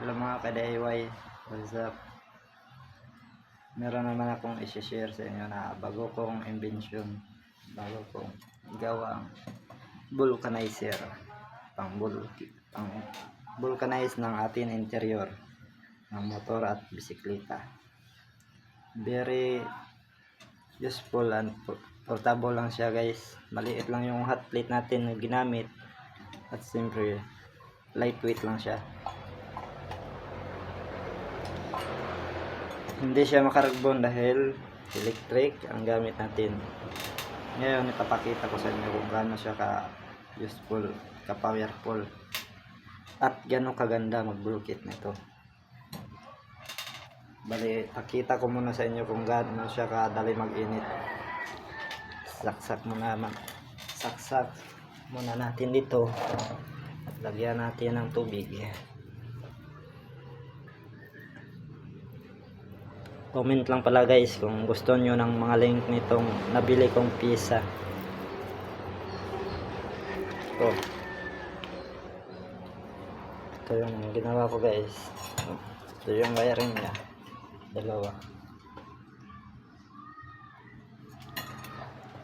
Hello mga ka-DIY, what's up? Meron naman akong i-share sa inyo na bago kong invention, bago kong gawang vulcanizer pang vulcanize ng ating interior ng motor at bisikleta. Very useful and portable lang siya guys. Maliit lang yung hot plate natin na ginamit at siyempre lightweight lang siya. Hindi siya makargbon dahil electric ang gamit natin. Ngayon ipapakita ko sa inyo kung gaano siya ka useful, ka powerful at gaano kaganda mag-bulkit nito. Bali, pakita ko muna sa inyo kung gaano siya kadali mag-init. Saksak muna natin dito at lagyan natin ng tubig. Comment lang pala guys kung gusto nyo ng mga link nitong nabili kong pisa. Ito yung ginawa ko guys. Ito yung wiring niya. Dalawa.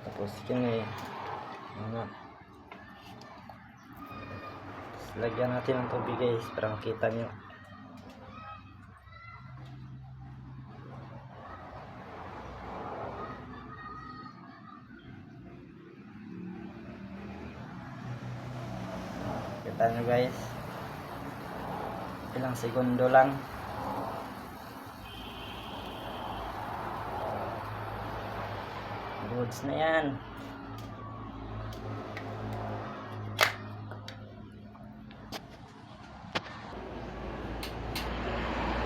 Tapos kini tapos lagyan natin ng tubig guys para makita nyo. Kita nyo guys, ilang segundo lang. Goods na yan.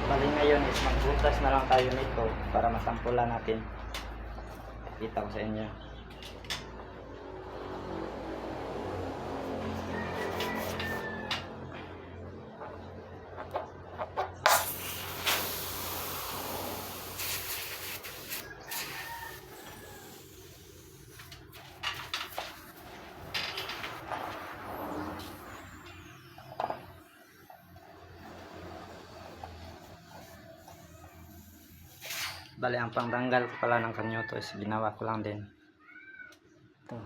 Bali ngayon is magbutas na lang tayo nito para masampulan natin. Kita ko sa inyo. Bali, ang pangtanggal ko pala ng kanyoto is ginawa ko lang din. Ito.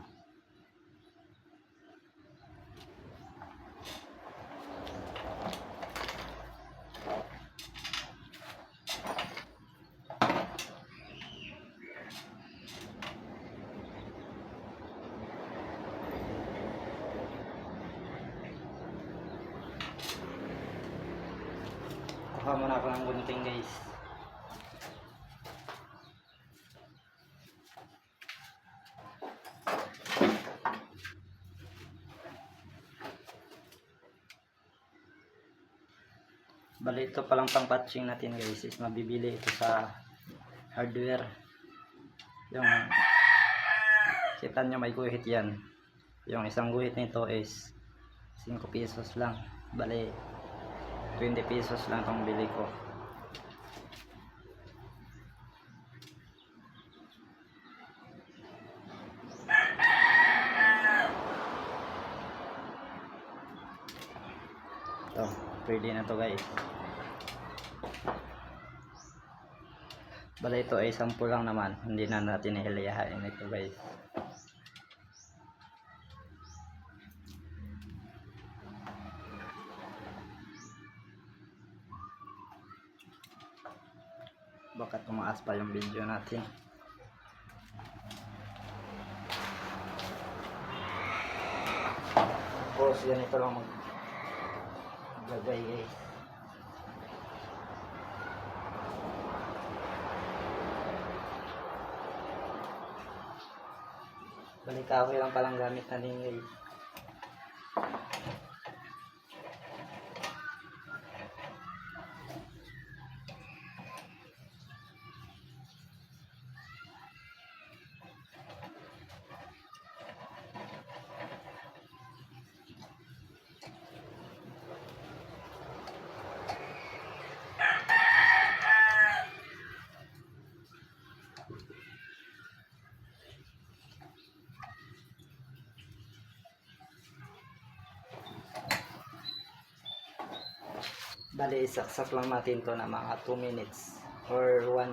Kuha muna ako ng gunting guys. Bali, ito palang pang patching natin guys is mabibili ito sa hardware. Yung kita nyo may guhit yan. Yung isang guhit nito is 5 pesos lang. Bali 20 pesos lang itong bili ko. Ito, pwede na to guys. Bali, ito ay sample lang naman, hindi na natin ihiliyahain ito guys. Baka tumaas pa yung video natin. Tapos yan, ito lang maglagay guys. Bali, kahoy lang palang gamit natin guys. Bali, saksak lang natin to na mga 2 minutes or 1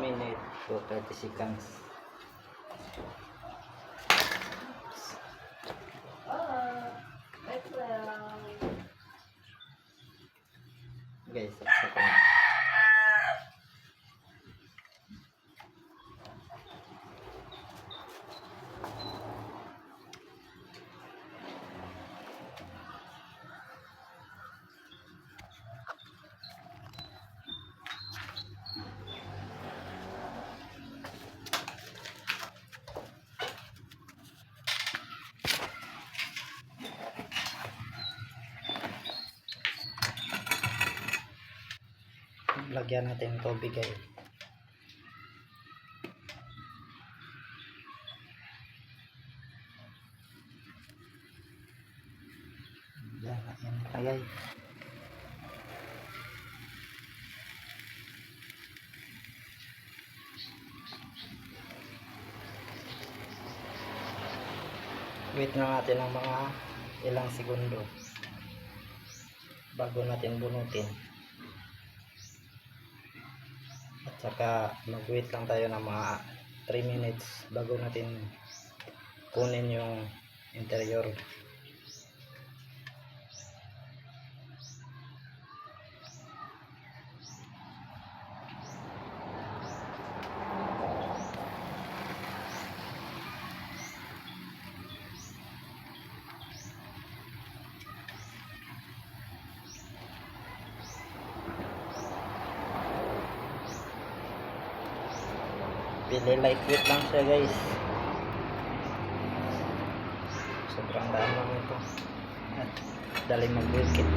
minute to 30 seconds. Guys, saksak lang. Lagyan natin tubig guys. Yan na guys. Wait na natin ng mga ilang segundo bago natin bunutin. At saka mag-wait lang tayo ng mga 3 minutes bago natin kunin yung interior. Pili lightweight lang siya guys. Sobrang daan lang ito. At dali mag-wikit.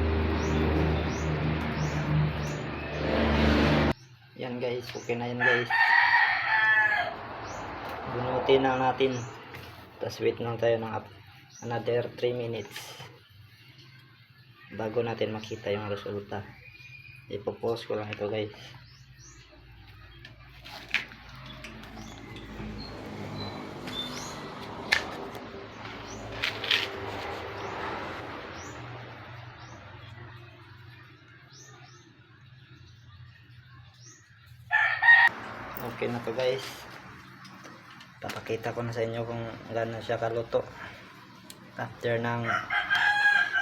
Yan guys, okay na yan guys. Bunutin na natin. Tapos wait lang tayo ng another 3 minutes bago natin makita yung resulta. Ipopost ko lang ito guys. Okay na to guys. Papakita ko na sa inyo kung gaano siya kaluto after ng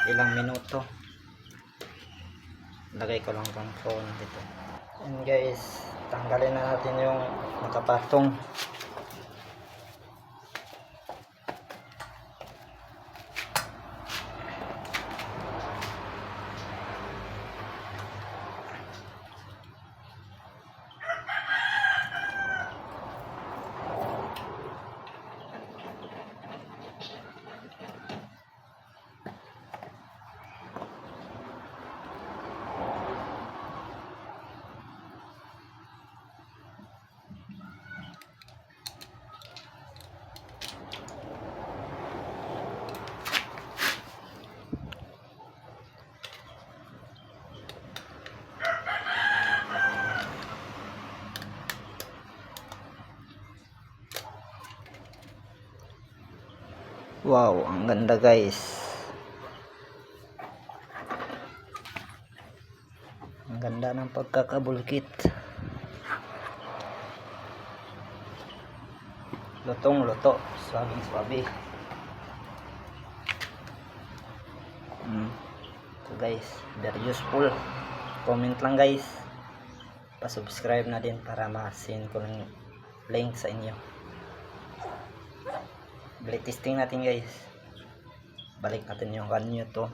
ilang minuto. Lagay ko lang tong phone dito. And guys, tanggalin na natin yung nakapatong. Wow, ang ganda guys. Ang ganda ng pagkakabulkit. Lutong luto, swabing swabe. So guys, very useful. Comment lang guys. Pa-subscribe na din para ma-send ko ng link sa inyo. Blade testing natin guys. Balik natin yung kanyo to.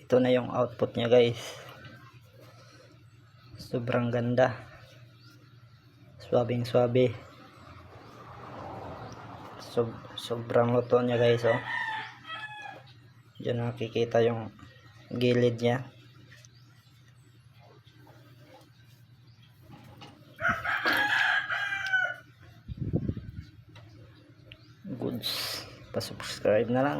ito na yung output niya guys. Sobrang ganda, swabing swabe, sobrang luto niya guys. Oh, diyan nakikita yung gilid niya. Goods, pa-subscribe na lang.